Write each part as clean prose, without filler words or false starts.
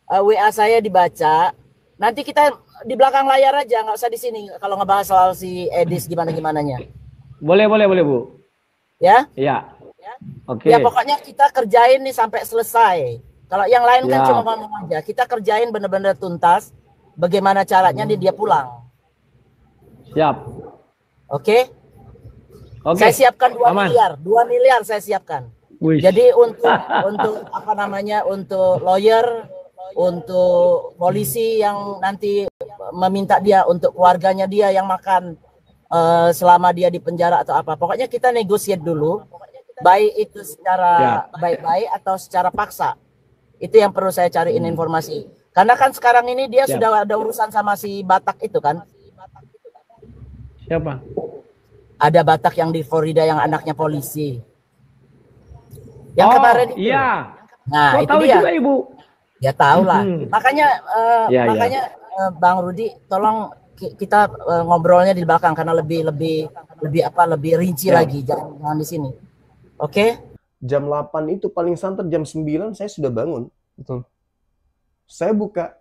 WA saya dibaca. Nanti kita di belakang layar aja, nggak usah di sini kalau ngebahas soal si Edis gimana-gimananya. Boleh, Bu. Ya? Iya. Oke. Ya pokoknya kita kerjain nih sampai selesai. Kalau yang lain kan cuma ngomong aja. Kita kerjain benar-benar tuntas. Bagaimana caranya dia pulang. Siap. Oke? Saya siapkan 2 miliar. 2 miliar saya siapkan. Wish. Jadi untuk apa namanya, untuk lawyer, untuk polisi yang nanti meminta dia, untuk keluarganya dia yang makan selama dia di penjara atau apa. Pokoknya kita negosiasi dulu, baik itu secara baik-baik atau secara paksa. Itu yang perlu saya cariin informasi. Karena kan sekarang ini dia sudah ada urusan sama si Batak itu kan. Siapa? Ada Batak yang di Florida yang anaknya polisi. Yang kemarin itu. Iya. Nah, itu tahu dia. Juga, Ibu. Ya tahu lah. Makanya Bang Rudi, tolong kita ngobrolnya di belakang karena lebih rinci lagi, jangan di sini. Oke? Jam 8 itu paling santer jam 9 saya sudah bangun. Betul. Saya buka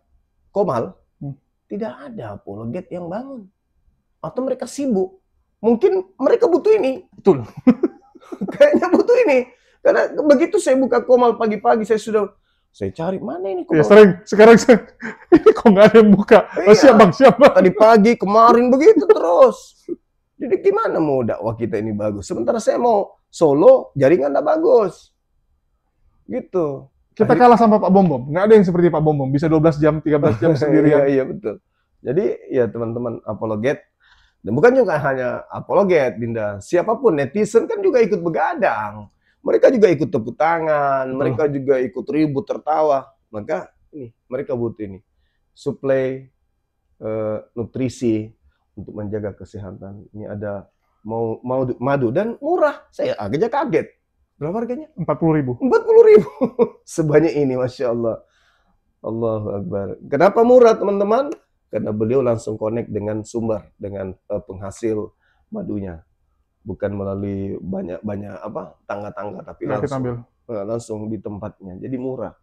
Komal, tidak ada apologet yang bangun. Atau mereka sibuk. Mungkin mereka butuh ini. Betul. Kayaknya butuh ini. Karena begitu saya buka Komal pagi-pagi, saya cari mana ini Komal. Ya, sekarang ini kok nggak ada yang buka. Iya. Siapa? Tadi pagi, kemarin begitu terus. Jadi gimana mau dakwah kita ini bagus? Sementara saya mau solo, jaringan nggak bagus. Gitu. Kita kalah sama Pak Bom. Nggak ada yang seperti Pak Bom. Bisa 12 jam, 13 jam sendirian. Iya, betul. Jadi ya teman-teman apologet. Dan bukan juga hanya apologet, Dinda. Siapapun, netizen kan juga ikut begadang. Mereka juga ikut tepuk tangan. Mereka juga ikut ribut, tertawa. Maka ini, mereka butuh ini. Suplai nutrisi untuk menjaga kesehatan. Ini ada madu dan murah. Saya agaknya kaget. Berapa harganya? 40.000. 40.000. Sebanyak ini, Masya Allah. Allahu Akbar. Kenapa murah, teman-teman? Karena beliau langsung connect dengan sumber, dengan penghasil madunya. Bukan melalui banyak tangga-tangga, tapi langsung di tempatnya. Jadi murah.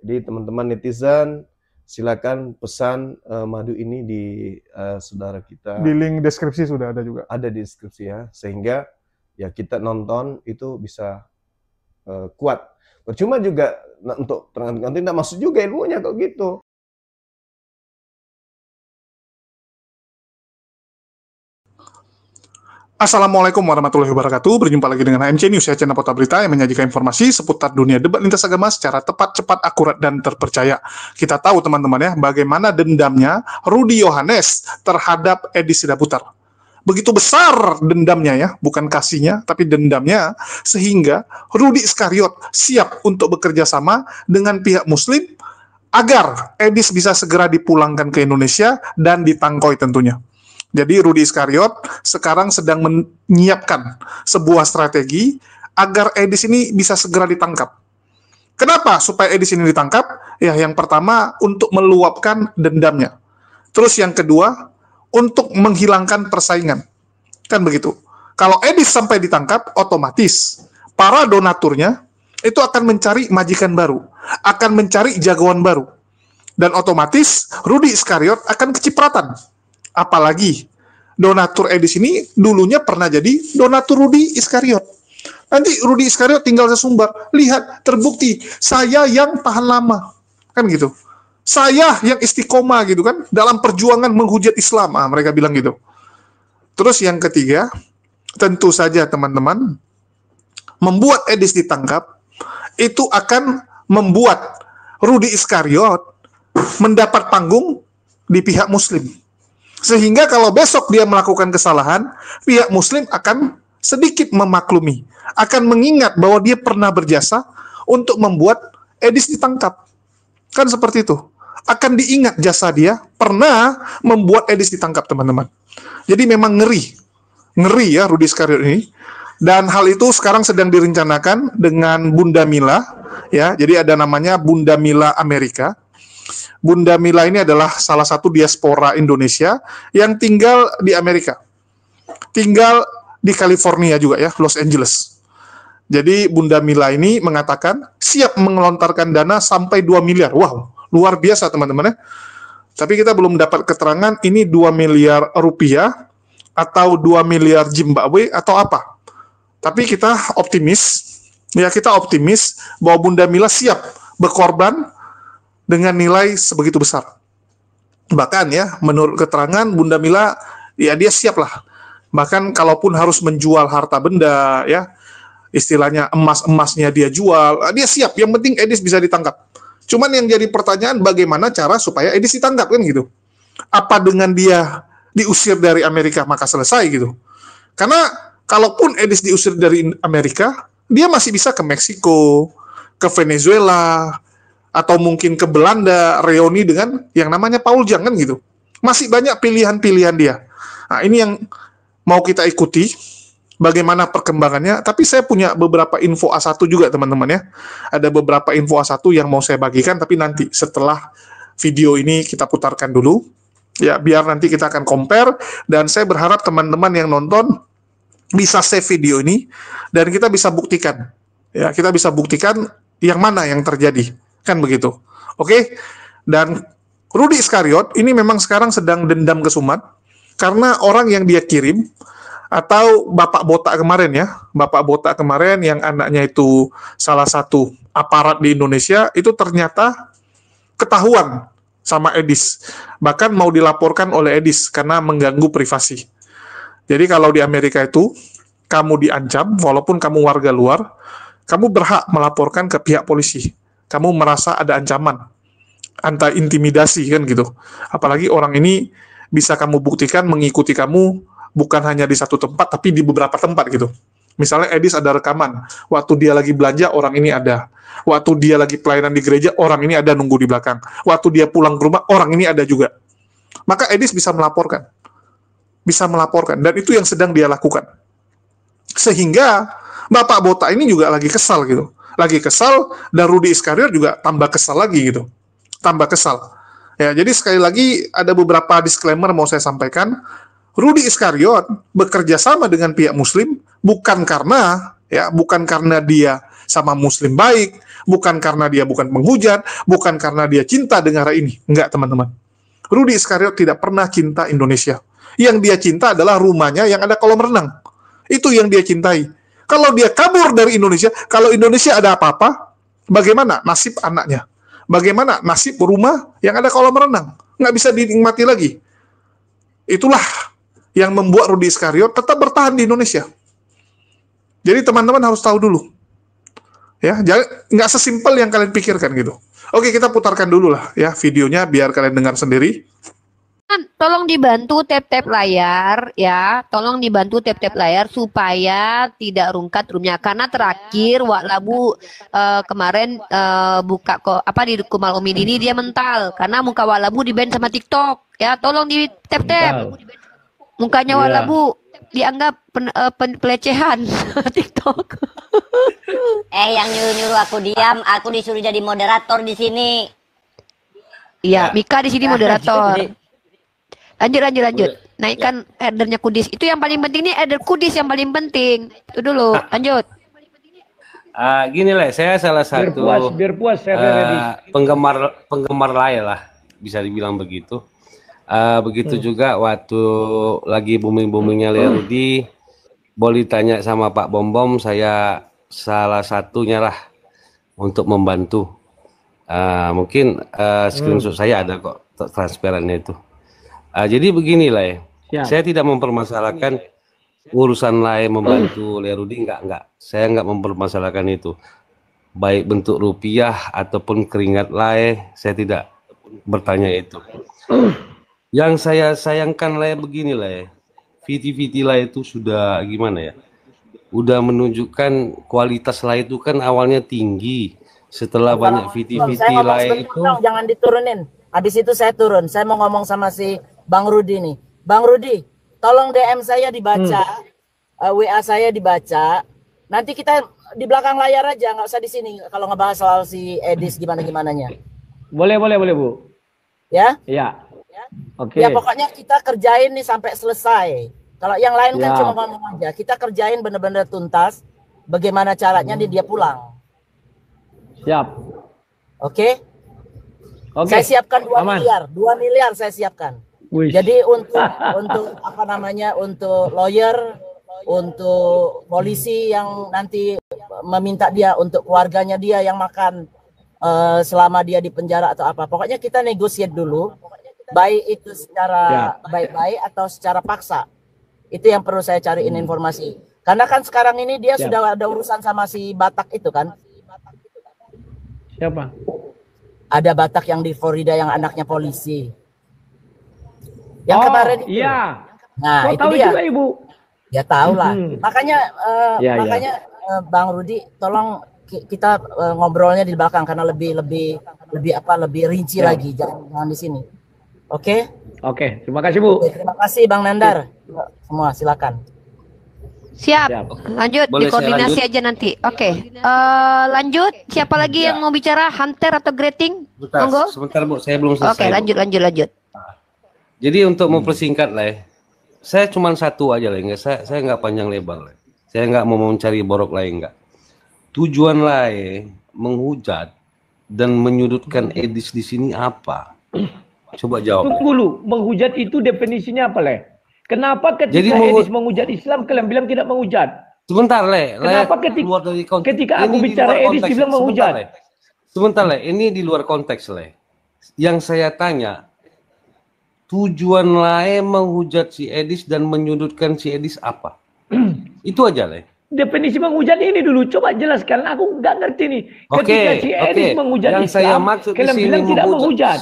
Jadi teman-teman netizen, silakan pesan madu ini di saudara kita. Di link deskripsi sudah ada juga. Ada di deskripsi ya, sehingga ya kita nonton itu bisa kuat. Percuma juga untuk terang-terang tidak masuk juga ilmunya kalau gitu. Assalamualaikum warahmatullahi wabarakatuh. Berjumpa lagi dengan AMC News, ya, channel Portal Berita yang menyajikan informasi seputar dunia debat lintas agama secara tepat, cepat, akurat, dan terpercaya. Kita tahu teman-teman ya, bagaimana dendamnya Rudi Yohanes terhadap Edi Sidaputar. Begitu besar dendamnya ya, bukan kasihnya, tapi dendamnya, sehingga Rudi Iskariot siap untuk bekerja sama dengan pihak Muslim agar Edis bisa segera dipulangkan ke Indonesia dan ditangkoi tentunya. Jadi Rudi Iskariot sekarang sedang menyiapkan sebuah strategi agar Edis ini bisa segera ditangkap. Kenapa supaya Edis ini ditangkap? Ya, yang pertama untuk meluapkan dendamnya. Terus yang kedua, untuk menghilangkan persaingan. Kan begitu. Kalau Edis sampai ditangkap, otomatis para donaturnya itu akan mencari majikan baru, akan mencari jagoan baru. Dan otomatis Rudi Iskariot akan kecipratan. Apalagi donatur Edis ini dulunya pernah jadi donatur Rudi Iskariot. Nanti Rudi Iskariot tinggal sesumbar. Lihat, terbukti saya yang tahan lama. Kan gitu. Saya yang istiqomah gitu kan dalam perjuangan menghujat Islam. Mereka bilang gitu. Terus yang ketiga, tentu saja teman-teman, membuat Edis ditangkap itu akan membuat Rudi Iskariot mendapat panggung di pihak Muslim. Sehingga kalau besok dia melakukan kesalahan, pihak Muslim akan sedikit memaklumi, akan mengingat bahwa dia pernah berjasa untuk membuat Edis ditangkap. Kan seperti itu. Akan diingat jasa dia pernah membuat Edis ditangkap, teman-teman. Jadi memang ngeri ya Rudi Iskariot ini. Dan hal itu sekarang sedang direncanakan dengan Bunda Mila, ya. Jadi ada namanya Bunda Mila Amerika. Bunda Mila ini adalah salah satu diaspora Indonesia yang tinggal di Amerika. Tinggal di California juga ya, Los Angeles. Jadi Bunda Mila ini mengatakan siap mengelontarkan dana sampai 2 miliar. Wow, luar biasa teman-teman ya. Tapi kita belum dapat keterangan ini 2 miliar rupiah atau 2 miliar Zimbabwe atau apa. Tapi kita optimis, ya kita optimis bahwa Bunda Mila siap berkorban dengan nilai sebegitu besar. Bahkan ya, menurut keterangan Bunda Mila, ya dia siap lah. Bahkan kalaupun harus menjual harta benda, ya istilahnya emas-emasnya dia jual, dia siap. Yang penting Edis bisa ditangkap. Cuman yang jadi pertanyaan bagaimana cara supaya Edis ditangkap kan gitu. Apa dengan dia diusir dari Amerika maka selesai gitu. Karena kalaupun Edis diusir dari Amerika, dia masih bisa ke Meksiko, ke Venezuela, atau mungkin ke Belanda, reuni dengan yang namanya Paul Jang kan gitu. Masih banyak pilihan-pilihan dia. Nah ini yang mau kita ikuti. Bagaimana perkembangannya, tapi saya punya beberapa info A1 juga teman-teman ya. Ada beberapa info A1 yang mau saya bagikan, tapi nanti setelah video ini kita putarkan dulu. Ya, biar nanti kita akan compare, dan saya berharap teman-teman yang nonton bisa save video ini, dan kita bisa buktikan. Ya, kita bisa buktikan yang mana yang terjadi. Kan begitu. Oke? Dan Rudy Iskariot ini memang sekarang sedang dendam kesumat, karena orang yang dia kirim, atau Bapak Botak kemarin ya, Bapak Botak kemarin yang anaknya itu salah satu aparat di Indonesia, itu ternyata ketahuan sama Edis. Bahkan mau dilaporkan oleh Edis karena mengganggu privasi. Jadi kalau di Amerika itu, kamu diancam, walaupun kamu warga luar, kamu berhak melaporkan ke pihak polisi. Kamu merasa ada ancaman, intimidasi kan gitu. Apalagi orang ini bisa kamu buktikan mengikuti kamu, bukan hanya di satu tempat, tapi di beberapa tempat gitu. Misalnya Edis ada rekaman, waktu dia lagi belanja, orang ini ada. Waktu dia lagi pelayanan di gereja, orang ini ada nunggu di belakang. Waktu dia pulang ke rumah, orang ini ada juga. Maka Edis bisa melaporkan. Bisa melaporkan, dan itu yang sedang dia lakukan. Sehingga, Bapak Botak ini juga lagi kesal gitu. Lagi kesal, dan Rudy Iskariot juga tambah kesal lagi gitu. Tambah kesal. Ya, jadi sekali lagi, ada beberapa disclaimer mau saya sampaikan. Rudy Iskariot bekerja sama dengan pihak Muslim bukan karena dia sama Muslim baik, bukan karena dia bukan penghujat, bukan karena dia cinta dengan ini. Enggak, teman-teman. Rudy Iskariot tidak pernah cinta Indonesia. Yang dia cinta adalah rumahnya yang ada kolam renang. Itu yang dia cintai. Kalau dia kabur dari Indonesia, kalau Indonesia ada apa-apa, bagaimana nasib anaknya? Bagaimana nasib rumah yang ada kolam renang? Nggak bisa dinikmati lagi. Itulah yang membuat Rudy Iskariot tetap bertahan di Indonesia. Jadi teman-teman harus tahu dulu. Ya, nggak sesimpel yang kalian pikirkan gitu. Oke, kita putarkan dulu lah ya videonya biar kalian dengar sendiri. Tolong dibantu tap-tap layar ya, tolong dibantu tap-tap layar supaya tidak rungkat roomnya. Karena terakhir Wak Labu kemarin buka kok apa di Kumal Umin ini dia mental karena muka Wak Labu di ban sama TikTok ya. Tolong di tap-tap. Mukanya Wak Labu dianggap pelecehan TikTok. Yang nyuruh-nyuruh aku diam, aku disuruh jadi moderator di sini. Iya, Mika di sini moderator. Lanjut. Naikkan headernya Kudis. Itu yang paling penting nih, header Kudis yang paling penting. Itu dulu, lanjut. Gini lah, saya salah satu biar puas penggemar Lai lah, bisa dibilang begitu. Begitu juga waktu lagi booming-boomingnya Rudy, boleh tanya sama Pak Bom, saya salah satunya lah untuk membantu. Mungkin screenshot saya ada kok transparannya itu. Jadi beginilah ya, saya tidak mempermasalahkan urusan lain membantu Rudy, enggak. Saya enggak mempermasalahkan itu. Baik bentuk rupiah ataupun keringat saya tidak bertanya itu. Yang saya sayangkan beginilah ya, VT itu sudah gimana ya? Udah menunjukkan kualitas itu kan awalnya tinggi. Setelah banyak VT itu jangan diturunin. Habis itu saya turun. Saya mau ngomong sama si Bang Rudy nih. Bang Rudy, tolong DM saya dibaca, WA saya dibaca. Nanti kita di belakang layar aja, nggak usah di sini. Kalau ngebahas soal si Edis gimana-gimananya. Boleh Bu. Ya? Iya. Oke. Ya pokoknya kita kerjain nih sampai selesai. Kalau yang lain kan cuma ngomong aja. Kita kerjain bener-bener tuntas. Bagaimana caranya dia pulang. Siap. Oke? Oke. Saya siapkan 2 Aman. miliar, 2 miliar saya siapkan. Wih. Jadi untuk apa namanya, untuk lawyer, untuk polisi yang nanti meminta dia, untuk keluarganya dia yang makan selama dia di penjara atau apa. Pokoknya kita negosiasi dulu, baik itu secara baik-baik atau secara paksa. Itu yang perlu saya cariin informasi. Karena kan sekarang ini dia sudah ada urusan sama si Batak itu kan. Siapa? Ada Batak yang di Florida yang anaknya polisi. Yang kemarin itu. Iya. Nah, Kau itu tahu dia. juga Ibu. Ya tahu lah. Makanya Bang Rudi, tolong kita ngobrolnya di belakang karena lebih rinci lagi, jangan di sini. Oke? Oke, terima kasih Bu. Oke, terima kasih Bang Nandar. Semua silakan. Siap. Lanjut, Boleh saya dikoordinasi lanjut? aja nanti. Oke. Lanjut, siapa lagi yang mau bicara? Hunter atau Greting? Monggo. Sebentar Bu, saya belum selesai. Oke, lanjut. Jadi untuk mempersingkat lah, saya cuma satu aja lah, saya nggak panjang lebar lah. Saya nggak mau mencari borok lain nggak. Tujuan lah menghujat dan menyudutkan Edis di sini apa? Coba jawab. Tunggu dulu, menghujat itu definisinya apa, Le? Kenapa ketika Jadi Edis menghujat Islam, kalian bilang tidak menghujat? Sebentar, Le. Kenapa Keluar dari ketika aku Ini di bicara luar Edis konteks. dibilang menghujat? Sebentar, Le. Ini di luar konteks, Le. Yang saya tanya, tujuan lain menghujat si Edis dan menyudutkan si Edis apa? Itu aja, Le. Definisi menghujat ini dulu, coba jelaskan. Aku nggak ngerti nih. Oke, Ketika si Edis menghujat yang saya Islam, maksud di kalian sini bilang tidak menghujat.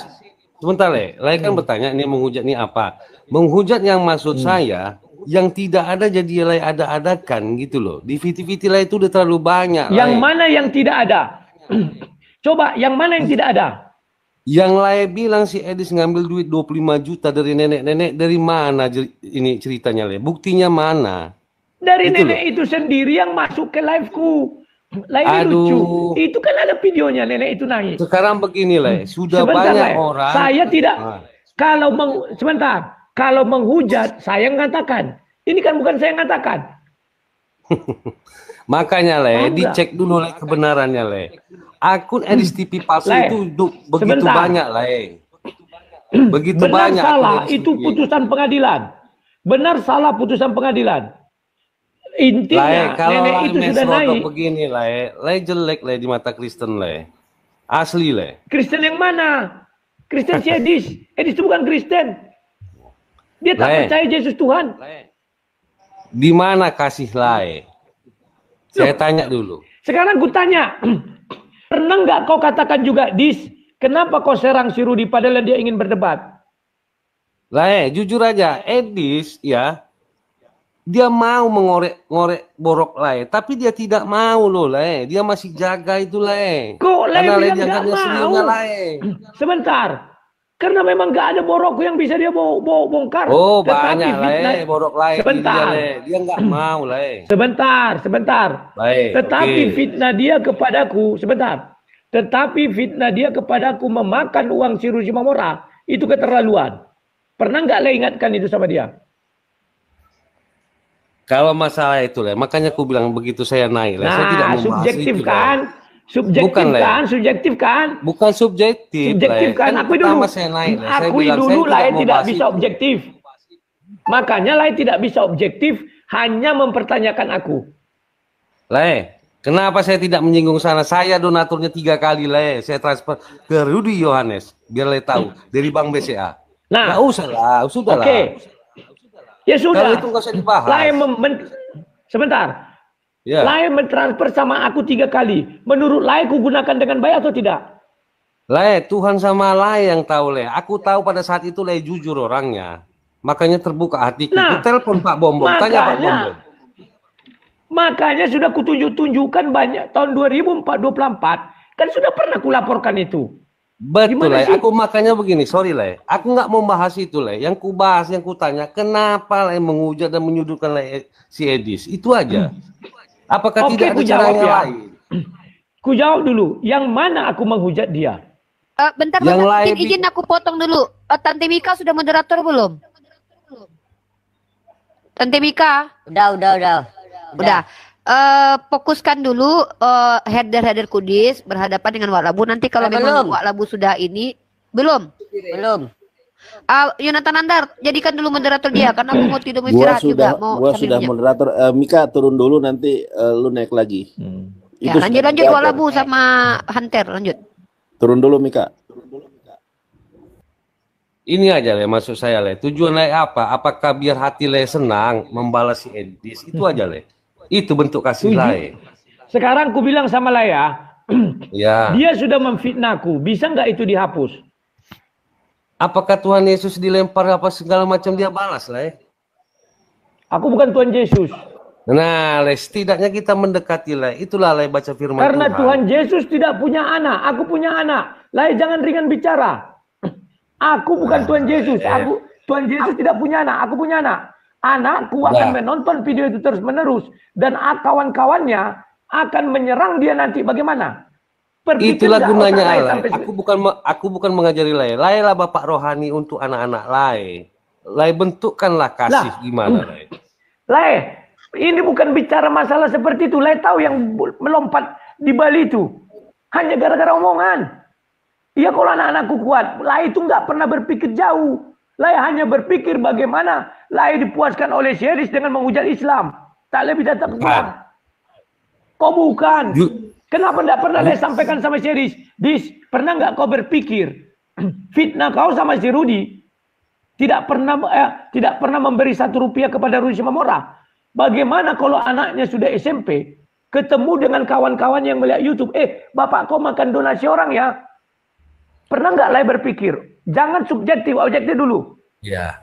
Sebentar, Le. Kan bertanya ini menghujat ini apa? Menghujat yang maksud saya yang tidak ada jadi Le ada-adakan gitu loh. Di VT-VT Le itu udah terlalu banyak. Yang Le. mana yang tidak ada? Coba, yang mana yang tidak ada? Yang Le bilang si Edis ngambil duit 25 juta dari nenek-nenek, dari mana ini ceritanya, Le? Buktinya mana? Dari Itu nenek itu sendiri yang masuk ke live-ku. Lainnya Aduh. lucu. Itu kan ada videonya nenek itu naik. Sekarang begini, Le. Sudah Sebentar, banyak Le. orang. Saya tidak. Ah. Sebentar. Kalau menghujat, saya mengatakan. Ini kan bukan saya mengatakan. Makanya, Le, Enggak. dicek dulu, Le, kebenarannya, Le. Akun Edis TV palsu Le, itu begitu sebentar. banyak, Le. Begitu Benar banyak. salah akun Edis itu TV. putusan pengadilan. Benar salah putusan pengadilan. Intinya Kalau nenek Le itu sudah mesrodok naik. begini, Le jelek, Le, di mata Kristen, Le. Asli, Le. Kristen yang mana? Kristen si Edis. Edis itu bukan Kristen. Dia tak Le. percaya Yesus Tuhan. Di mana kasih Le? Saya tanya dulu. Sekarang gue tanya, pernah nggak kau katakan juga, Dis, kenapa kau serang si Rudi padahal dia ingin berdebat? Le, jujur aja, Edis ya, dia mau mengorek-ngorek borok Le, tapi dia tidak mau loh, Le. Dia masih jaga itu, Le. Kok Le Karena Le bilang jaga nggak mau? seniornya, Le. Sebentar, karena memang nggak ada borokku yang bisa dia bongkar. Oh, Tetapi banyak, Le. Borok Le. Sebentar. Dia nggak mau, Le. Sebentar. Le, Tetapi oke. fitnah dia kepadaku, sebentar. Tetapi fitnah dia kepadaku memakan uang si Ruzi Mamora, itu keterlaluan. Pernah nggak Le ingatkan itu sama dia? Kalau masalah itu, Le, makanya aku bilang begitu saya naik, Le. Saya tidak Nah, membahas subjektif itu, Le. kan? Subjektif Bukan, Le. kan? Subjektif kan? Bukan subjektif, Subjektif Le. kan? Akui pertama dulu. saya naik, Le. Saya Akui bilang, dulu saya lain mau tidak bahas bisa itu. objektif. Makanya lain tidak bisa objektif, hanya mempertanyakan aku. Le, kenapa saya tidak menyinggung sana? Saya donaturnya 3 kali, Le. Saya transfer ke Rudi Yohanes, biar Le tahu, dari Bank BCA. Nah, Nggak usah lah, sudah lah. oke. Ya sudah. Kalau itu nggak usah dibahas. Lain sebentar. Ya. Lain mentransfer sama aku 3 kali. Menurut Lain ku gunakan dengan baik atau tidak? Le, Tuhan sama Le yang tahu, Le. Aku tahu pada saat itu Le jujur orangnya. Makanya terbuka hatiku. Nah, Ku telepon Pak Bombom, tanya Pak Bombom. Makanya sudah kutunjuk-tunjukkan banyak tahun 2024 kan sudah pernah kulaporkan itu. Betul, Gimana Le. sih? Aku makanya begini, sorry, Le. Aku nggak mau bahas itu, Le. Yang ku bahas, yang ku tanya, kenapa Le menghujat dan menyudutkan Le si Edis? Itu aja. Apakah Oke, tidak ada ku jawab caranya ya. lain? Ku jawab dulu, yang mana aku menghujat dia? Bentar, Yang lain izin aku potong dulu. Tante Mika sudah moderator belum? Tante Mika? Udah. Udah. Fokuskan dulu header Kudis berhadapan dengan Wak Labu. Nanti kalau Belum. memang Wak Labu sudah ini, Belum. Belum. Yonatan Andar, jadikan dulu moderator dia karena aku mau tidur Gua istirahat sudah, juga. Mau gua sambil sudah minyak. moderator. Mika turun dulu nanti lu naik lagi. Ya, Itu lanjut sudah Wak Labu sama Hunter, lanjut. turun dulu Mika. Ini aja Le, maksud saya Le. Tujuan Le apa? Apakah biar hati Le senang membalas si Edis? Itu aja Le. Itu bentuk kasih Le. Sekarang ku bilang sama Laya, Ya. dia sudah memfitnahku. Bisa nggak itu dihapus? Apakah Tuhan Yesus dilempar apa segala macam dia balas Le? Aku bukan Tuhan Yesus. Nah, Le, setidaknya kita mendekati Le. Itulah Le baca firman Karena Tuhan. Tuhan Yesus tidak punya anak, aku punya anak. Laya jangan ringan bicara. Aku bukan Tuhan Yesus. Tuhan Yesus tidak punya anak, aku punya anak. Anakku akan menonton video itu terus menerus dan kawan-kawannya akan menyerang dia nanti. Bagaimana? Itulah gunanya Allah. Aku bukan mengajari Lai. Lai lah bapak rohani untuk anak-anak Lai. Lai bentukkanlah kasih gimana Lai. Lai, ini bukan bicara masalah seperti itu. Lai tahu yang melompat di Bali itu hanya gara-gara omongan. Iya kalau anak-anakku kuat. Lai itu nggak pernah berpikir jauh. Lai hanya berpikir bagaimana Lai dipuaskan oleh Syeris dengan menghujat Islam. Tak lebih dan tak kurang. Kau bukan. Kenapa tidak pernah Lai sampaikan sama Syeris? Dis, pernah nggak kau berpikir fitnah kau sama si Rudi tidak pernah memberi Rp1 kepada Rudi Mamora? Bagaimana kalau anaknya sudah SMP ketemu dengan kawan-kawan yang melihat YouTube, bapak kau makan donasi orang ya? Pernah nggak Lai berpikir? Jangan subjektif, objektif dulu. Ya,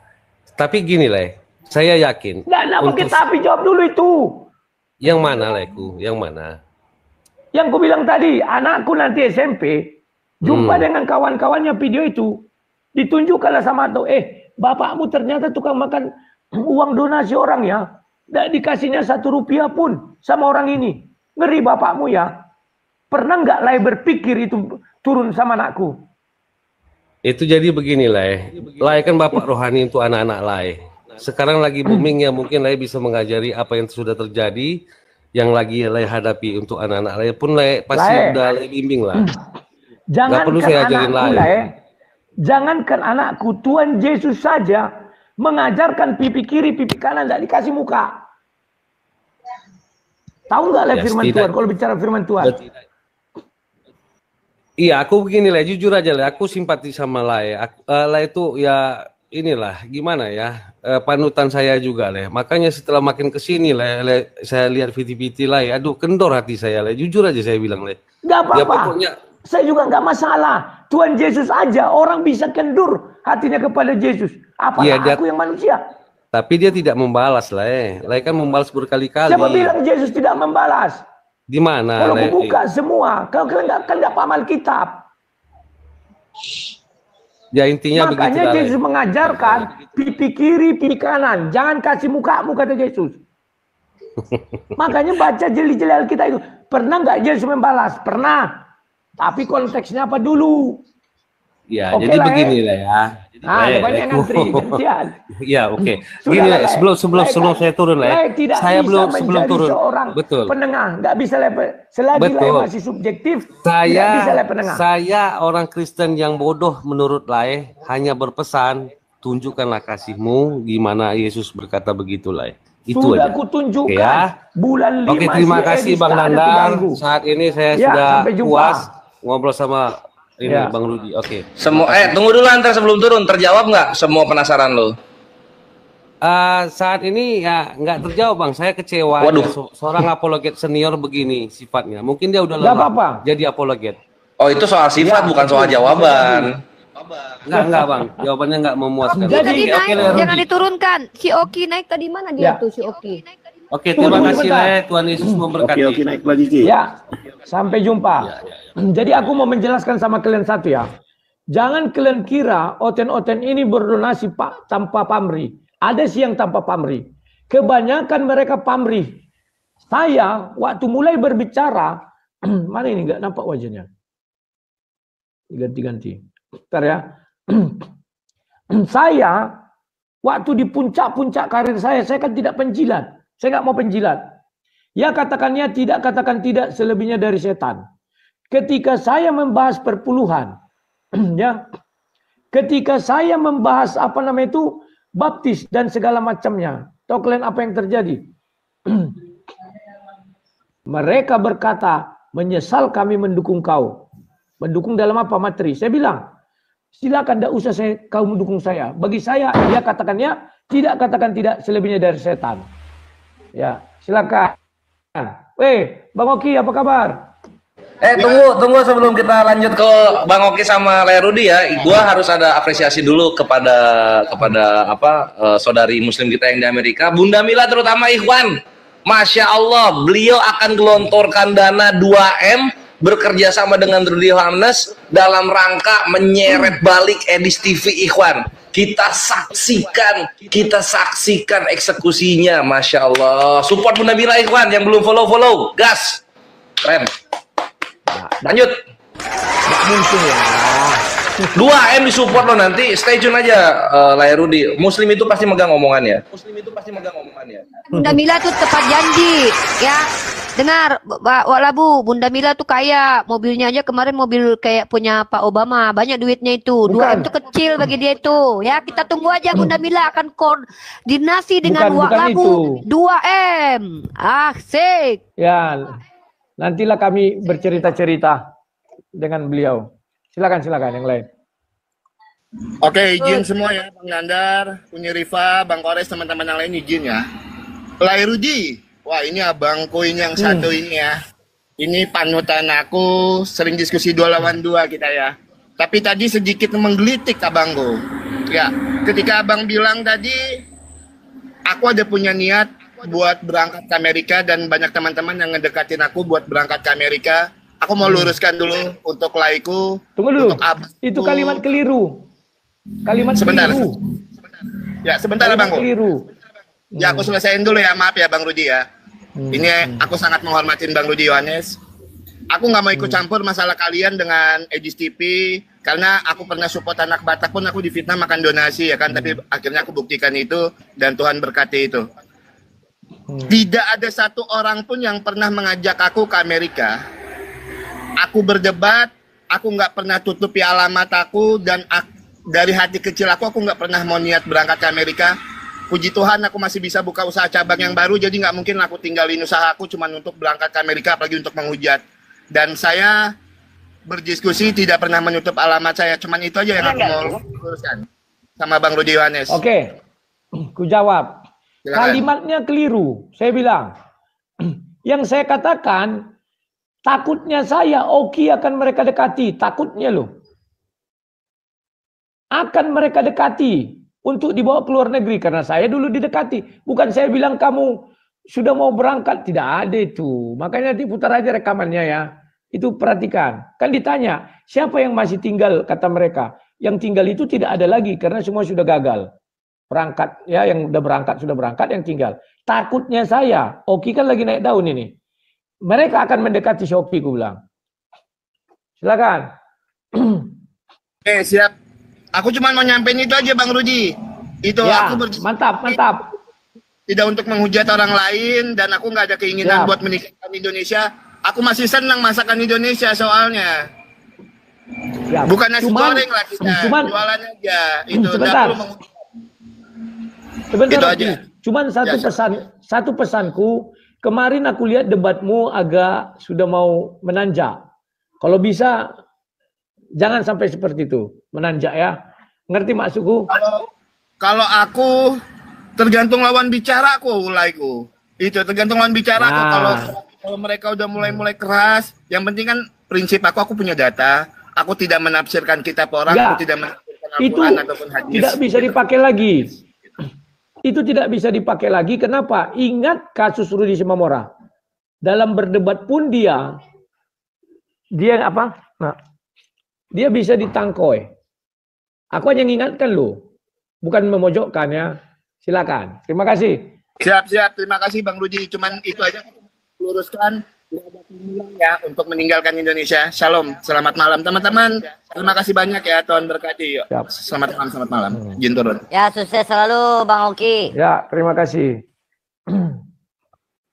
tapi gini Lai, saya yakin. Nggak pakai tapi jawab dulu itu. Yang mana Laiku? Yang mana? Yang ku bilang tadi, anakku nanti SMP, jumpa dengan kawan-kawannya video itu, ditunjukkanlah sama tuh, bapakmu ternyata tukang makan uang donasi orang ya, tidak dikasihnya Rp1 pun sama orang ini. Ngeri bapakmu ya. Pernah nggak Lai berpikir itu turun sama anakku? Itu jadi begini Lai. Lai kan bapak rohani untuk anak-anak Lai. Sekarang lagi booming ya, mungkin Lai bisa mengajari apa yang sudah terjadi, yang lagi Lai hadapi untuk anak-anak Lai pun Lai pasti udah Lai bimbing lah. Jangan perlu saya ajarin Lai. Jangankan anakku, Tuhan Yesus saja mengajarkan pipi kiri, pipi kanan tidak dikasih muka. Tahu nggak Lai firman Tuhan? Kalau bicara firman Tuhan. Iya, aku begini Lai, jujur aja Lai, aku simpati sama Lai. Lai itu ya inilah gimana ya, panutan saya juga Lai. Makanya setelah makin kesini Lai, saya lihat VT-VT Lai, aduh kendor hati saya Lai. Jujur aja saya bilang Lai. Gak apa-apa. Ya, pokoknya saya juga nggak masalah. Tuhan Yesus aja orang bisa kendur hatinya kepada Yesus. Apalagi aku yang manusia. Tapi dia tidak membalas Lai. Lai kan membalas berkali-kali. Siapa bilang Yesus tidak membalas? Di mana? Kalau aku buka semua, kalau kalian kan nggak paham Alkitab. Ya intinya makanya begitu. Yesus mengajarkan pipi kiri, pipi kanan. Jangan kasih mukamu, kata Yesus. Makanya baca jeli-jeli Alkitab itu. Pernah nggak Yesus membalas? Pernah. Tapi konteksnya apa dulu? Ya, jadi begini lah ya. Banyak ngantri, gantian. Ya, oke. Gini lah, sebelum saya turun lah. Saya belum sebelum turun. Betul. Penengah, nggak bisa selagi Lai masih subjektif. Saya orang Kristen yang bodoh menurut Lai hanya berpesan, tunjukkanlah kasihmu gimana Yesus berkata begitu Lai. Itu sudah aja. Aku tunjukkan ya. Bulan 5. Oke, terima kasih Bang Nandar. Saat ini saya sudah puas ngobrol sama ini Bang Rudi. Oke. Semua tunggu dulu Hunter sebelum turun, terjawab nggak semua penasaran lo? Saat ini ya nggak terjawab Bang. Saya kecewa. Seorang apologet senior begini sifatnya. Mungkin dia udah lelah jadi apologet. Oh itu soal sifat bukan soal jawaban. Enggak Bang. Jawabannya nggak memuaskan. Jadi naik, jangan diturunkan. Si Oki naik tadi mana dia tuh si Oki? Oke, terima kasih Le. Tuhan Yesus memberkati. Oke, naik lagi Ki. Ya. Sampai jumpa. Jadi aku mau menjelaskan sama kalian satu ya. Jangan kalian kira oten-oten ini berdonasi tanpa pamrih. Ada sih yang tanpa pamrih. Kebanyakan mereka pamrih. Saya waktu mulai berbicara, mana ini nggak nampak wajahnya? Ganti-ganti. Bentar ya. Saya waktu di puncak-puncak karir saya kan tidak penjilat. Saya nggak mau penjilat. Ya katakannya tidak, katakan tidak, selebihnya dari setan. Ketika saya membahas perpuluhan, ya ketika saya membahas apa namanya itu baptis dan segala macamnya, tahu kalian apa yang terjadi? Mereka berkata, menyesal kami mendukung kau. Mendukung dalam apa? Materi. Saya bilang, silakan, tidak usah kau mendukung saya. Bagi saya, dia katakan ya, tidak katakan tidak, selebihnya dari setan. Ya, silakan. Bang Oki, apa kabar? Tunggu sebelum kita lanjut ke Bang Oki sama Lerudi ya, gua harus ada apresiasi dulu kepada saudari muslim kita yang di Amerika, Bunda Mila terutama Ikhwan. Masya Allah, beliau akan gelontorkan dana 2M bekerja sama dengan Rudy Yohanes dalam rangka menyeret balik Edis TV Ikhwan. Kita saksikan eksekusinya, Masya Allah. Support Bunda Mila Ikhwan yang belum follow, gas, keren. Lanjut. Nggak mungkin ya. 2M disupport lo nanti, stay tune aja, Lerudi. Muslim itu pasti megang omongannya. Bunda Mila tuh tepat janji, ya. Dengar, Wak Labu, Bunda Mila tuh kaya, mobilnya aja kemarin mobil kayak punya Pak Obama, banyak duitnya itu. 2M itu kecil bagi dia itu. Ya, kita tunggu aja Bunda Mila akan koordinasi dengan Wak Labu. 2M. Asik. Ya, nantilah kami bercerita-cerita dengan beliau. Silakan yang lain. Oke, izin semua ya, Bang Nandar, Punya Rifa, Bang Kores, teman-teman yang lain izin ya. Lairudi, wah ini abangku ini yang satu ini ya. Ini panutan aku, sering diskusi 2 lawan 2 kita ya. Tapi tadi sedikit menggelitik abangku. Ya, ketika abang bilang tadi, aku ada punya niat buat berangkat ke Amerika dan banyak teman-teman yang ngedekatin aku buat berangkat ke Amerika. Aku mau luruskan dulu untuk laiku. Tunggu dulu. Untuk abangku. Itu kalimat keliru. Sebentar. Keliru. Ya, sebentar abangku. Keliru. Ya, aku selesaiin dulu ya, maaf ya Bang Rudi ya. Ini aku sangat menghormatin Bang Rudi Yohanes. Aku nggak mau ikut campur masalah kalian dengan Edis TV, karena aku pernah support anak Batak pun aku difitnah makan donasi ya kan, tapi akhirnya aku buktikan itu dan Tuhan berkati itu. Tidak ada satu orang pun yang pernah mengajak aku ke Amerika. Aku berdebat, aku nggak pernah tutupi alamat aku, dan dari hati kecil aku nggak pernah mau niat berangkat ke Amerika. Puji Tuhan aku masih bisa buka usaha cabang yang baru, jadi nggak mungkin aku tinggalin usaha aku cuma untuk berangkat ke Amerika, apalagi untuk menghujat. Dan saya berdiskusi tidak pernah menutup alamat saya, cuman itu aja yang aku mau luruskan sama Bang Rudi Yohanes. Oke, ku jawab. Silakan. Kalimatnya keliru. Saya bilang, yang saya katakan, takutnya saya, Oki akan mereka dekati. Takutnya loh. Akan mereka dekati untuk dibawa ke luar negeri. Karena saya dulu didekati. Bukan saya bilang kamu sudah mau berangkat. Tidak ada itu. Makanya nanti putar aja rekamannya ya. Itu perhatikan. Kan ditanya, siapa yang masih tinggal, kata mereka. Yang tinggal itu tidak ada lagi. Karena semua sudah gagal. Berangkat, ya, yang udah berangkat, sudah berangkat, yang tinggal. Takutnya saya, Oki kan lagi naik daun ini. Mereka akan mendekati Shopee, ku bilang. Silakan. Siap. Aku cuma mau nyampein itu aja Bang Rudi. Itu ya, aku mantap. Tidak untuk menghujat orang lain, dan aku nggak ada keinginan buat meninggalkan Indonesia. Aku masih senang masakan Indonesia soalnya. Ya, bukan nasi goreng lah kita, jualan aja. Itu sebentar itu aja. Cuman satu pesanku, kemarin aku lihat debatmu agak sudah mau menanjak. Kalau bisa jangan sampai seperti itu, menanjak ya. Ngerti maksudku? Kalau aku tergantung lawan bicara aku, laiku. Itu tergantung lawan bicara aku. Kalau mereka udah mulai keras, yang penting kan prinsip aku punya data. Aku tidak menafsirkan kitab orang, aku tidak menafsirkan Al-Quran ataupun hadis. Tidak bisa dipakai lagi. Itu tidak bisa dipakai lagi. Kenapa? Ingat kasus Rudy Simamora. Dalam berdebat pun dia apa? Nah, dia bisa ditangkoi. Aku hanya mengingatkan lo, bukan memojokkan ya. Silakan. Terima kasih. Siap. Terima kasih Bang Rudi. Cuman itu aja luruskan ya untuk meninggalkan Indonesia. Shalom. Selamat malam teman-teman. Terima kasih banyak ya. Tuhan berkati. Selamat malam. Jin turun. Ya, sukses selalu Bang Oki. Ya, terima kasih.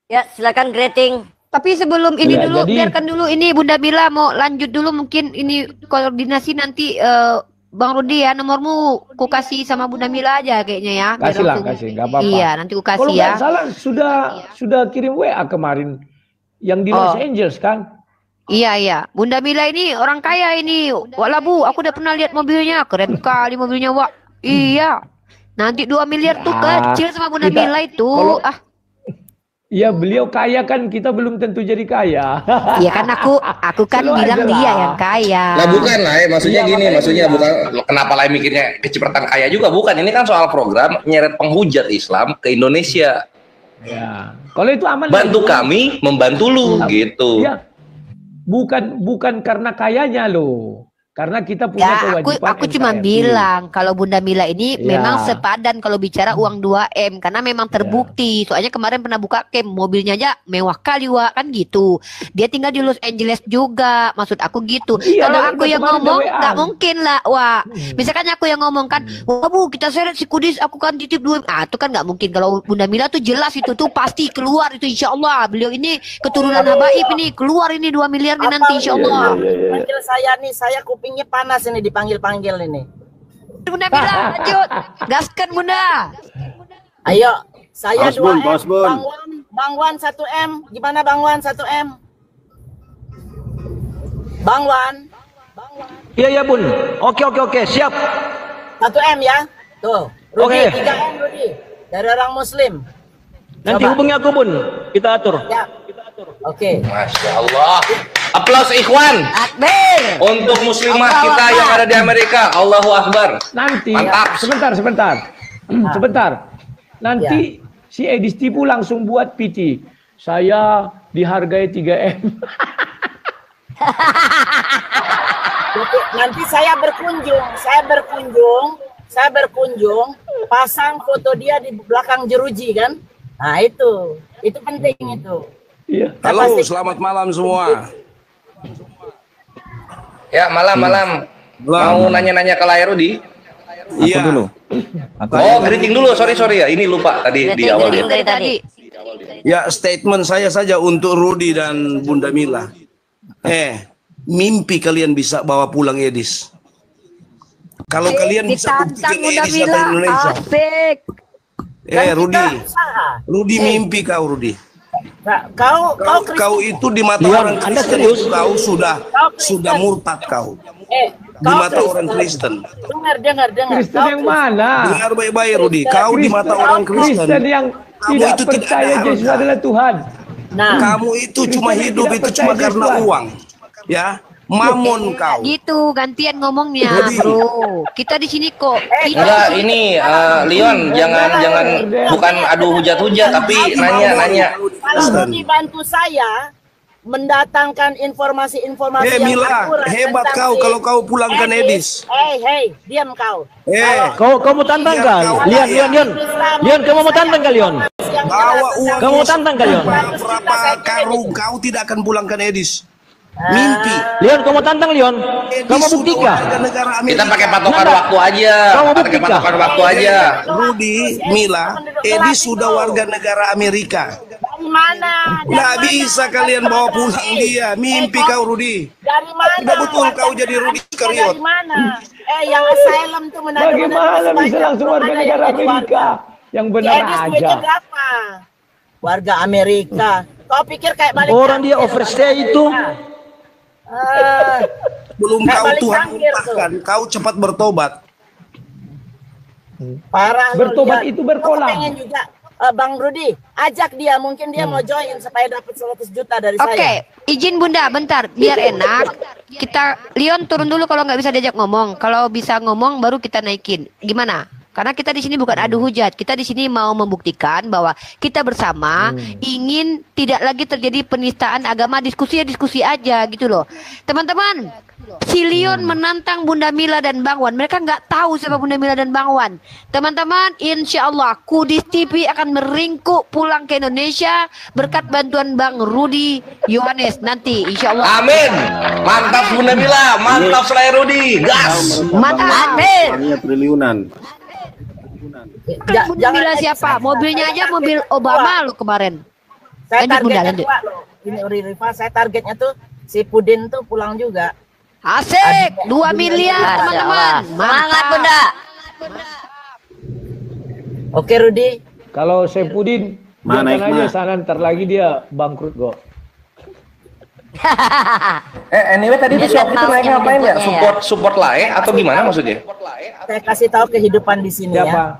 Ya, silakan greeting. Tapi sebelum ini biarkan dulu ini Bunda Mila mau lanjut dulu, mungkin ini koordinasi nanti Bang Rudi ya, nomormu ku kasih sama Bunda Mila aja kayaknya ya. Biar Kasih lah, langsung- kasih, nggak apa-apa. Iya, nanti ku Kalau kasih nggak ya. salah sudah kirim WA kemarin yang di Los Oh. Angeles kan? Iya. Bunda Mila ini orang kaya ini. Walah Bu, aku udah pernah lihat mobilnya. Keren sekali mobilnya, Wak. Iya. Nanti 2 miliar tuh Ya, kecil sama Bunda kita- Mila itu. kalau- Iya, beliau kaya kan, kita belum tentu jadi kaya. Iya kan aku kan Selalu bilang aja dia lah. yang kaya. Lah bukan lah ya, maksudnya Iya, gini, makanya maksudnya iya. bukan kenapa lah mikirnya kecipratan kaya juga, bukan. Ini kan soal program nyeret penghujat Islam ke Indonesia. Ya. Kalau itu aman. Bantu lah. kami, membantu lu gitu. Iya. Bukan karena kayanya loh. Karena kita punya Ya, kewajiban. aku cuma NKRI. bilang kalau Bunda Mila ini Ya. memang sepadan kalau bicara uang 2M karena memang terbukti. Soalnya kemarin pernah buka cam mobilnya aja mewah kali Wak kan gitu. Dia tinggal di Los Angeles juga. Maksud aku gitu. Iya, Kalau lah, aku yang kemarin ngomong ada nggak WA. mungkin lah Wak. Misalkan aku yang ngomong kan, wah Bu kita seret si Kudis aku kan titip 2M. Ah itu kan nggak mungkin. Kalau Bunda Mila tuh jelas itu tuh pasti keluar itu insya Allah. Beliau ini keturunan habaib ini keluar ini 2 miliar nih nanti insya Allah. Panggil saya nih, saya kupingnya panas ini dipanggil-panggil ini. Bunda Mila lanjut. Gaskan Bunda. Ayo, saya Bos Bun, 2M, Bos Bun. Bang Wan 1M. Gimana Bang Wan 1M? Bang Wan, Iya Bun. Oke, siap. 1M ya. Tuh, Rudi Oke. 3M Rudi. Dari orang Muslim. Nanti Coba. hubungi aku Bun. Kita atur. Ya. Oke. Masya Allah. Aplaus ikhwan Akbar. untuk muslimah Allahu kita Akbar. yang ada di Amerika. Allahu Akbar. Nanti Mantap. sebentar. Nanti si Edis Tipu langsung buat PT. Saya dihargai 3M. Nanti saya berkunjung, pasang foto dia di belakang jeruji kan? Nah itu penting itu. Iya. Halo, selamat malam semua. Ya, malam. Mau nanya-nanya ke Lai Rudi? Iya. dulu. Oh, greeting dulu. Sorry ya. Ini lupa tadi di awal. Dari tadi. Ya, statement saya saja untuk Rudi dan Bunda Mila. Mimpi kalian bisa bawa pulang Edis. Kalau kalian bisa Ditantang buktikan Bunda Edis Mila. datang Indonesia. Asik. Rudi mimpi kau, Rudi. Nah, kau Kau itu di mata Leon, orang Anda Kristen serius? itu kau sudah Kristen. murtad kau. Di kau mata orang Kristen. Dengar. Kristen Kau yang mana? Dengar baik-baik Rudi, kau di mata orang Kristen. Kristen yang Kamu tidak itu tidak percaya ada Yesus harga. adalah Tuhan. Nah, Kamu itu cuma Kristen hidup tidak itu percaya cuma Yesus karena Tuhan. uang. Ya, mamon kau. Gitu gantian ngomongnya, Rudi. Bro. Kita di sini kok. Enggak, ini Leon jangan bukan adu hujat-hujat tapi nanya. kalau Rudi bantu saya mendatangkan informasi-informasi yang Mila, akurat hebat tentang kau si kalau kau pulangkan Edis. Hey, diam kau. Kau mau tantang kan? Leon, kamu mau tantang kan Leon? Bawa uang. Kamu mau tantang kan Leon? Berapa karung kau tidak akan pulangkan Edis. Mimpi. Leon, kamu mau tantang Leon? Kamu Edis buktikan. sudah warga negara Kita Amerika. pakai patokan Nggak. waktu aja. Kamu Pakai buktikan. patokan waktu aja. Rudi, Mila, Edis sudah warga negara Amerika. Dari mana? Nggak bisa kalian bawa pulang dia. Mimpi kau, Rudi. Dari mana? Tidak betul kau jadi Rudi Iskariot. Dari mana? Yang asylum tuh Bagaimana bisa langsung warga negara Amerika? Yang benar aja. Berapa? Warga Amerika. Kau pikir kayak balik Orang dia overstay itu. Belum Kayak kau balik Tuhan cangkir muntahkan. Kau cepat bertobat. Parah. Bertobat lu, itu Aku berkolam. pengen juga Bang Rudi, ajak dia, mungkin dia mau join supaya dapat 100 juta dari Oke, saya. izin Bunda, bentar, biar enak. Kita Leon turun dulu kalau nggak bisa diajak ngomong. Kalau bisa ngomong baru kita naikin. Gimana? Karena kita di sini bukan adu hujat. Kita di sini mau membuktikan bahwa kita bersama ingin tidak lagi terjadi penistaan agama, diskusi aja gitu loh. Teman-teman, si Leon menantang Bunda Mila dan Bang Wan. Mereka nggak tahu siapa Bunda Mila dan Bang Wan. Teman-teman, insya Allah Kudis TV akan meringkuk pulang ke Indonesia berkat bantuan Bang Rudi Yohanes nanti, insya Allah. Amin. Mantap Bunda Mila, mantap Lai Rudi. Gas. Mantap. Amin. Uangnya triliunan. Bunda Mila siapa? Mobilnya aja mobil Obama lo kemarin. Saya Lanjut, Bunda, targetnya lanjut. tua loh. Ini Uri Rifa, saya targetnya tuh si Pudin tuh pulang juga. Asik, 2 miliar teman-teman. Semangat Bunda. Oke Rudi. Kalau Saipudin, Mana biarkan aja sana, ntar lagi dia bangkrut kok. Anyway tadi Dia tuh shop itu tahu naik yang ngapain ya? berikutnya Support lae atau gimana maksudnya? Saya kasih tahu kehidupan di sini Siapa? ya.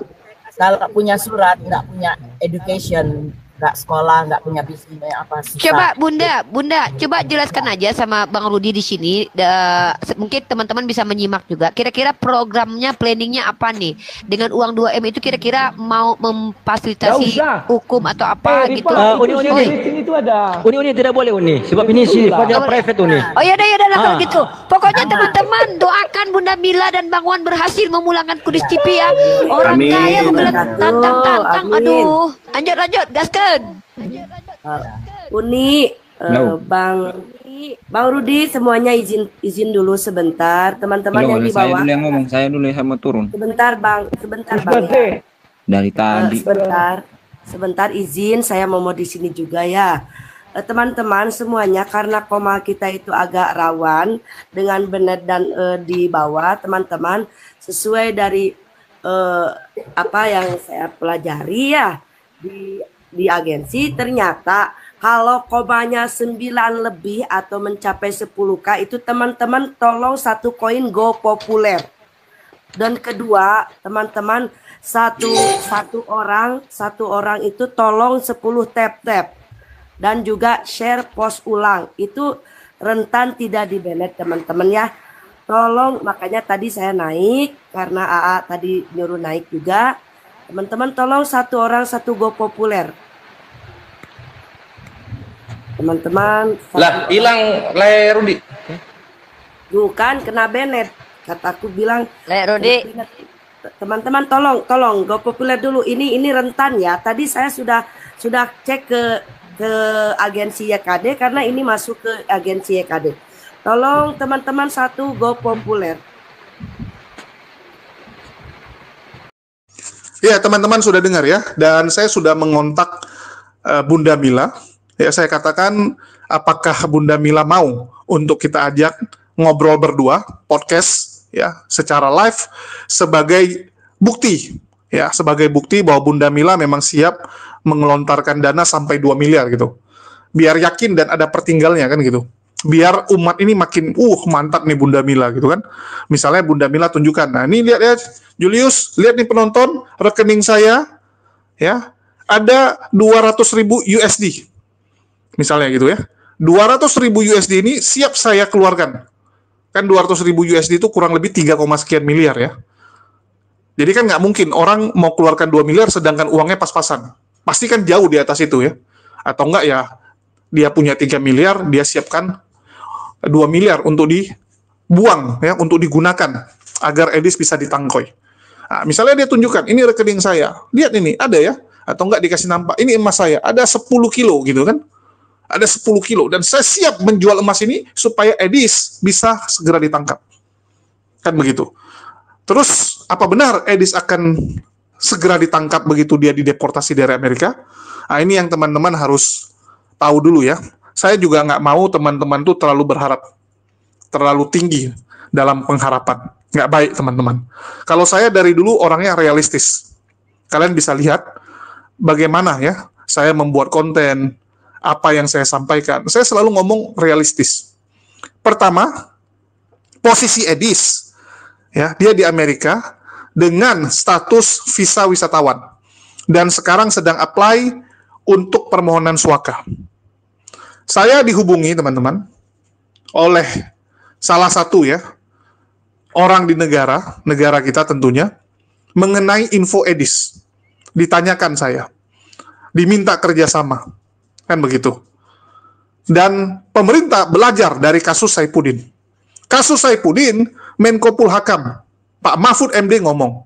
Kalau nggak punya surat, nggak punya education, nggak sekolah, nggak punya bisnis, apa susah. Coba Bunda, coba jelaskan aja sama Bang Rudi di sini. Mungkin teman-teman bisa menyimak juga. Kira-kira programnya, planningnya apa nih? Dengan uang 2M itu kira-kira mau memfasilitasi Nggak usah. hukum atau apa gitu? Uni itu ada. Uni tidak boleh Uni, sebab ini sifatnya private Uni. Oh ya udah kalau gitu. Pokoknya teman-teman doakan Bunda Mila dan Bang Wan berhasil memulangkan Kudus TV ya. Orang Amin. kaya tantang. Aduh. Lanjut, gaskan. Uni, No. Bang Rudi semuanya izin dulu sebentar. Teman-teman yang di Saya bawah. dulu yang ngomong, saya dulu yang mau turun. Sebentar Bang. Dari tadi. Sebentar izin saya mau di sini juga ya. Teman-teman semuanya, karena koma kita itu agak rawan dengan benar dan di bawah, teman-teman sesuai dari apa yang saya pelajari ya di agensi, ternyata kalau komanya 9 lebih atau mencapai 10K itu teman-teman tolong satu koin go populer. Dan kedua, teman-teman satu orang itu tolong 10 tap-tap. Dan juga share post ulang. Itu rentan tidak di-banned teman-teman ya. Tolong, makanya tadi saya naik karena AA tadi nyuruh naik juga. Teman-teman tolong satu orang satu go populer. Teman-teman. Lah, hilang Le Rudi. Bukan kena banned. Kataku bilang Le Rudi. Teman-teman tolong go populer dulu. Ini rentan ya. Tadi saya sudah cek ke agensi YKD karena ini masuk ke agensi YKD. Tolong teman-teman satu go populer. Ya, teman-teman sudah dengar ya, dan saya sudah mengontak Bunda Mila. Ya, saya katakan apakah Bunda Mila mau untuk kita ajak ngobrol berdua, podcast ya, secara live sebagai bukti ya, sebagai bukti bahwa Bunda Mila memang siap mengelontarkan dana sampai 2 miliar gitu. Biar yakin dan ada pertinggalnya kan gitu. Biar umat ini makin mantap nih Bunda Mila gitu kan. Misalnya Bunda Mila tunjukkan. Nah, ini lihat ya Julius, lihat nih penonton rekening saya ya. Ada 200.000 USD. Misalnya gitu ya. 200.000 USD ini siap saya keluarkan. Kan 200.000 USD itu kurang lebih 3, sekian miliar ya. Jadi kan nggak mungkin orang mau keluarkan 2 miliar sedangkan uangnya pas-pasan. Pasti kan jauh di atas itu ya. Atau enggak ya, dia punya 3 miliar, dia siapkan 2 miliar untuk dibuang, ya, untuk digunakan, agar Edis bisa ditangkoi. Nah, misalnya dia tunjukkan, ini rekening saya, lihat ini, ada ya, atau enggak dikasih nampak, ini emas saya, ada 10 kilo gitu kan, ada 10 kilo, dan saya siap menjual emas ini supaya Edis bisa segera ditangkap. Kan begitu. Terus, apa benar Edis akan segera ditangkap begitu dia dideportasi dari Amerika? Nah, ini yang teman-teman harus tahu dulu ya. Saya juga nggak mau teman-teman tuh terlalu berharap, terlalu tinggi dalam pengharapan. Nggak baik teman-teman. Kalau saya dari dulu orangnya realistis. Kalian bisa lihat bagaimana ya saya membuat konten, apa yang saya sampaikan. Saya selalu ngomong realistis. Pertama, posisi Edis, ya, dia di Amerika dengan status visa wisatawan dan sekarang sedang apply untuk permohonan suaka. Saya dihubungi teman-teman oleh salah satu ya orang di negara kita tentunya mengenai info Edis. Ditanyakan saya, diminta kerjasama, kan begitu. Dan pemerintah belajar dari kasus Saipudin. Kasus Saipudin, Menko Polhukam Pak Mahfud MD ngomong.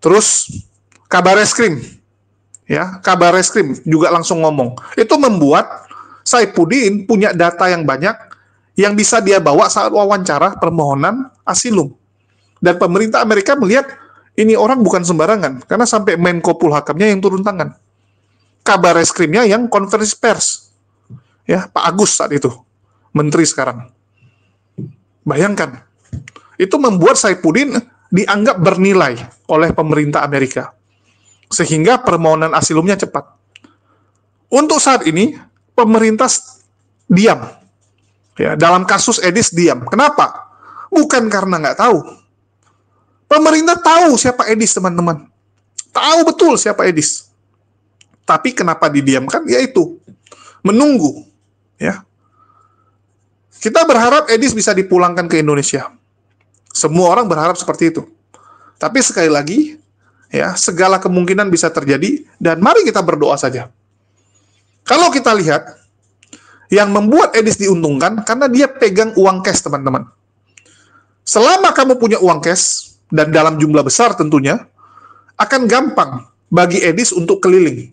Terus Kabar Reskrim, ya, Kabar Reskrim juga langsung ngomong. Itu membuat Saipudin punya data yang banyak yang bisa dia bawa saat wawancara permohonan asilum. Dan pemerintah Amerika melihat ini orang bukan sembarangan, karena sampai Menko Polhukamnya yang turun tangan. Kabar Reskrimnya yang konferensi pers. Ya, Pak Agus saat itu, menteri sekarang. Bayangkan. Itu membuat Saifuddin dianggap bernilai oleh pemerintah Amerika. Sehingga permohonan asilumnya cepat. Untuk saat ini, pemerintah diam. Ya, dalam kasus Edis diam. Kenapa? Bukan karena nggak tahu. Pemerintah tahu siapa Edis, teman-teman. Tahu betul siapa Edis. Tapi kenapa didiamkan? Yaitu menunggu. Ya. Kita berharap Edis bisa dipulangkan ke Indonesia. Semua orang berharap seperti itu. Tapi sekali lagi, ya, segala kemungkinan bisa terjadi dan mari kita berdoa saja. Kalau kita lihat, yang membuat Edis diuntungkan karena dia pegang uang cash, teman-teman. Selama kamu punya uang cash, dan dalam jumlah besar tentunya, akan gampang bagi Edis untuk keliling.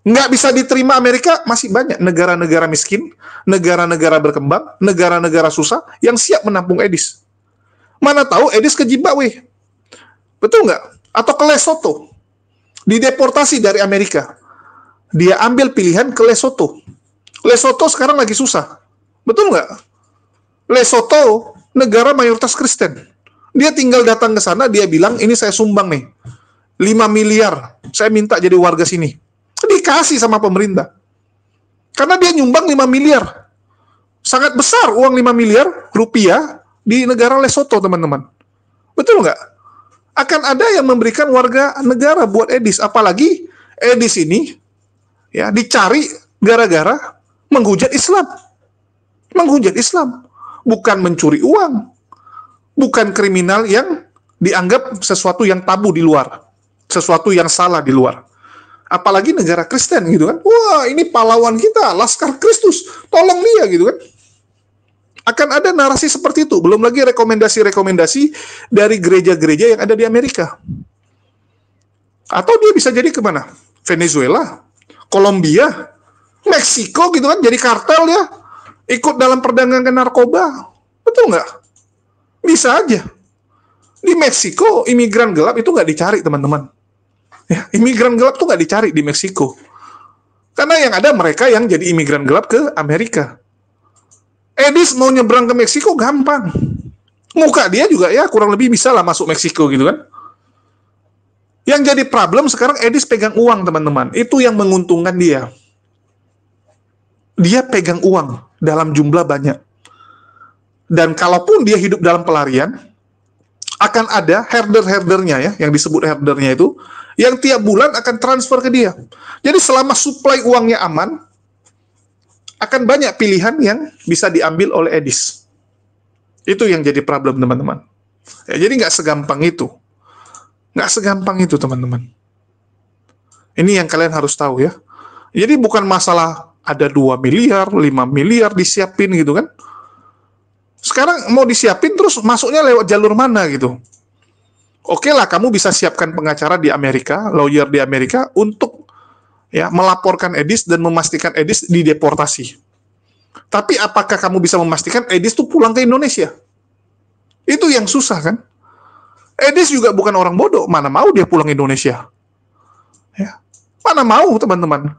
Nggak bisa diterima Amerika, masih banyak negara-negara miskin, negara-negara berkembang, negara-negara susah, yang siap menampung Edis. Mana tahu Edis ke Zimbabwe. Betul nggak? Atau ke Lesotho. Dideportasi dari Amerika. Dia ambil pilihan ke Lesotho. Lesotho sekarang lagi susah. Betul nggak? Lesotho negara mayoritas Kristen. Dia tinggal datang ke sana, dia bilang, ini saya sumbang nih. 5 miliar, saya minta jadi warga sini. Dikasih sama pemerintah. Karena dia nyumbang 5 miliar. Sangat besar uang 5 miliar rupiah di negara Lesotho, teman-teman. Betul nggak? Akan ada yang memberikan warga negara buat Edis. Apalagi Edis ini ya dicari gara-gara menghujat Islam. Menghujat Islam. Bukan mencuri uang. Bukan kriminal yang dianggap sesuatu yang tabu di luar. Sesuatu yang salah di luar. Apalagi negara Kristen gitu kan. Wah, ini pahlawan kita, Laskar Kristus. Tolong dia gitu kan. Akan ada narasi seperti itu. Belum lagi rekomendasi-rekomendasi dari gereja-gereja yang ada di Amerika. Atau dia bisa jadi kemana? Venezuela, Kolombia, Meksiko gitu kan. Jadi kartel ya. Ikut dalam perdagangan narkoba. Betul nggak? Bisa aja. Di Meksiko, imigran gelap itu nggak dicari, teman-teman. Ya, imigran gelap tuh nggak dicari di Meksiko. Karena yang ada mereka yang jadi imigran gelap ke Amerika. Edis mau nyebrang ke Meksiko gampang. Muka dia juga ya kurang lebih bisa lah masuk Meksiko gitu kan. Yang jadi problem sekarang Edis pegang uang, teman-teman. Itu yang menguntungkan dia. Dia pegang uang dalam jumlah banyak. Dan kalaupun dia hidup dalam pelarian, akan ada herder-herdernya ya, yang disebut herdernya itu, yang tiap bulan akan transfer ke dia. Jadi selama suplai uangnya aman, akan banyak pilihan yang bisa diambil oleh Edis. Itu yang jadi problem, teman-teman. Ya, jadi nggak segampang itu. Nggak segampang itu, teman-teman. Ini yang kalian harus tahu ya. Jadi bukan masalah ada 2 miliar, 5 miliar disiapin gitu kan. Sekarang mau disiapin terus masuknya lewat jalur mana gitu. Oke lah, kamu bisa siapkan pengacara di Amerika, lawyer di Amerika untuk ya melaporkan Edis dan memastikan Edis dideportasi. Tapi apakah kamu bisa memastikan Edis tuh pulang ke Indonesia? Itu yang susah kan? Edis juga bukan orang bodoh, mana mau dia pulang Indonesia? Ya. Mana mau, teman-teman?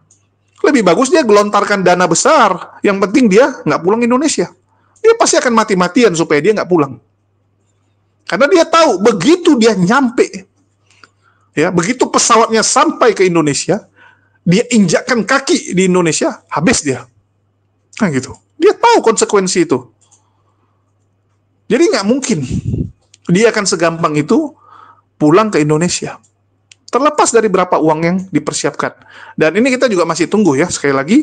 Lebih bagus dia gelontarkan dana besar, yang penting dia nggak pulang Indonesia. Dia pasti akan mati-matian supaya dia nggak pulang. Karena dia tahu, begitu dia nyampe, ya, begitu pesawatnya sampai ke Indonesia, dia injakkan kaki di Indonesia, habis dia. Nah gitu. Dia tahu konsekuensi itu. Jadi nggak mungkin dia akan segampang itu pulang ke Indonesia. Terlepas dari berapa uang yang dipersiapkan. Dan ini kita juga masih tunggu ya. Sekali lagi,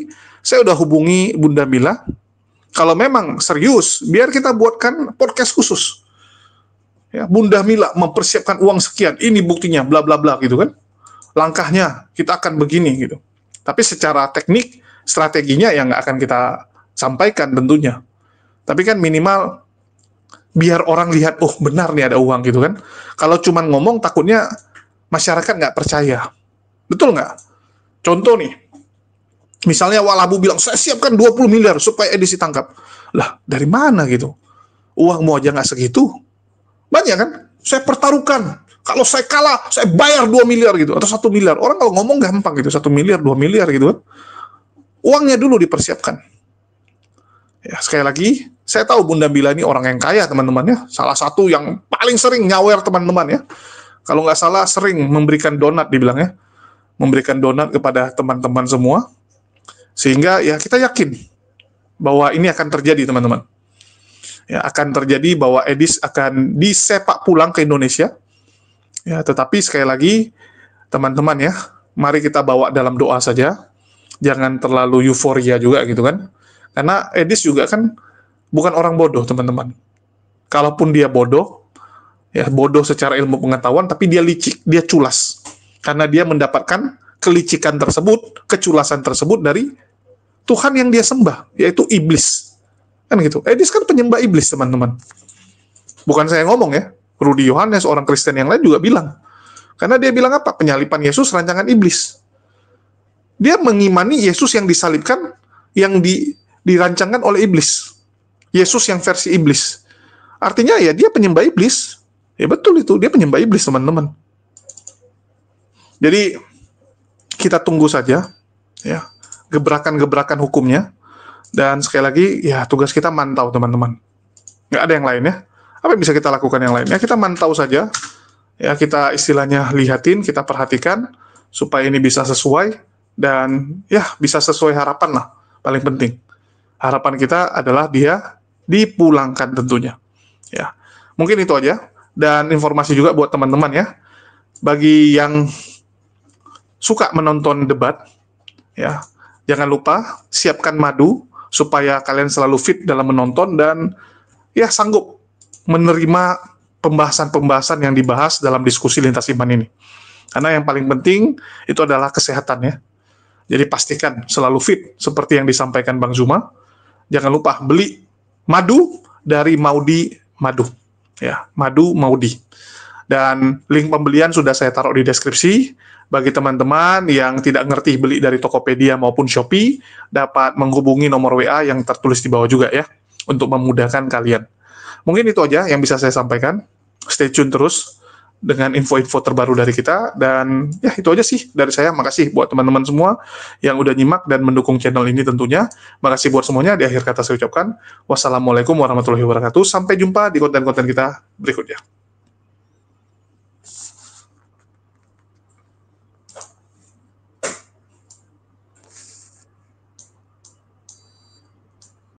saya udah hubungi Bunda Mila. Kalau memang serius, biar kita buatkan podcast khusus. Ya, Bunda Mila mempersiapkan uang sekian, ini buktinya, bla bla bla gitu kan. Langkahnya kita akan begini gitu. Tapi secara teknik, strateginya yang nggak akan kita sampaikan tentunya. Tapi kan minimal biar orang lihat, oh benar nih ada uang gitu kan. Kalau cuma ngomong takutnya masyarakat nggak percaya. Betul nggak? Contoh nih, misalnya Walabu bilang, saya siapkan 20 miliar supaya Edis ditangkap. Lah, dari mana gitu? Uangmu aja nggak segitu. Banyak kan? Saya pertaruhkan. Kalau saya kalah, saya bayar 2 miliar gitu. Atau 1 miliar. Orang kalau ngomong gampang gitu. 1 miliar, 2 miliar gitu kan. Uangnya dulu dipersiapkan. Ya, sekali lagi, saya tahu Bunda Bila ini orang yang kaya teman-teman ya. Salah satu yang paling sering nyawer teman-teman ya. Kalau nggak salah sering memberikan donat dibilang ya. Memberikan donat kepada teman-teman semua. Sehingga ya kita yakin bahwa ini akan terjadi teman-teman. Ya, akan terjadi bahwa Edis akan disepak pulang ke Indonesia. Ya, tetapi sekali lagi teman-teman ya, mari kita bawa dalam doa saja. Jangan terlalu euforia juga gitu kan. Karena Edis juga kan bukan orang bodoh, teman-teman. Kalaupun dia bodoh, ya bodoh secara ilmu pengetahuan, tapi dia licik, dia culas. Karena dia mendapatkan kelicikan tersebut, keculasan tersebut dari Tuhan yang dia sembah, yaitu iblis. Kan gitu. Edis kan penyembah iblis, teman-teman. Bukan saya ngomong ya. Rudy Yohanes, orang Kristen yang lain juga bilang. Karena dia bilang apa? Penyalipan Yesus rancangan iblis. Dia mengimani Yesus yang disalibkan, yang dirancangkan oleh iblis. Yesus yang versi iblis. Artinya ya dia penyembah iblis. Ya betul itu, dia penyembah iblis teman-teman. Jadi kita tunggu saja ya gebrakan-gebrakan hukumnya. Dan sekali lagi ya tugas kita mantau teman-teman. Nggak ada yang lain ya. Apa yang bisa kita lakukan yang lain? Ya kita mantau saja. Ya kita istilahnya lihatin, kita perhatikan supaya ini bisa sesuai dan ya bisa sesuai harapan lah. Paling penting. Harapan kita adalah dia dipulangkan tentunya. Ya, mungkin itu aja. Dan informasi juga buat teman-teman ya. Bagi yang suka menonton debat, ya jangan lupa siapkan madu supaya kalian selalu fit dalam menonton dan ya sanggup menerima pembahasan-pembahasan yang dibahas dalam diskusi lintas iman ini. Karena yang paling penting itu adalah kesehatan ya. Jadi pastikan selalu fit seperti yang disampaikan Bang Zuma. Jangan lupa beli madu dari Maudi Madu. Ya, Madu Maudi. Dan link pembelian sudah saya taruh di deskripsi. Bagi teman-teman yang tidak ngerti beli dari Tokopedia maupun Shopee, dapat menghubungi nomor WA yang tertulis di bawah juga ya, untuk memudahkan kalian. Mungkin itu aja yang bisa saya sampaikan. Stay tune terus dengan info-info terbaru dari kita, dan ya itu aja sih dari saya. Makasih buat teman-teman semua yang udah nyimak dan mendukung channel ini tentunya. Makasih buat semuanya. Di akhir kata saya ucapkan wassalamualaikum warahmatullahi wabarakatuh. Sampai jumpa di konten-konten kita berikutnya.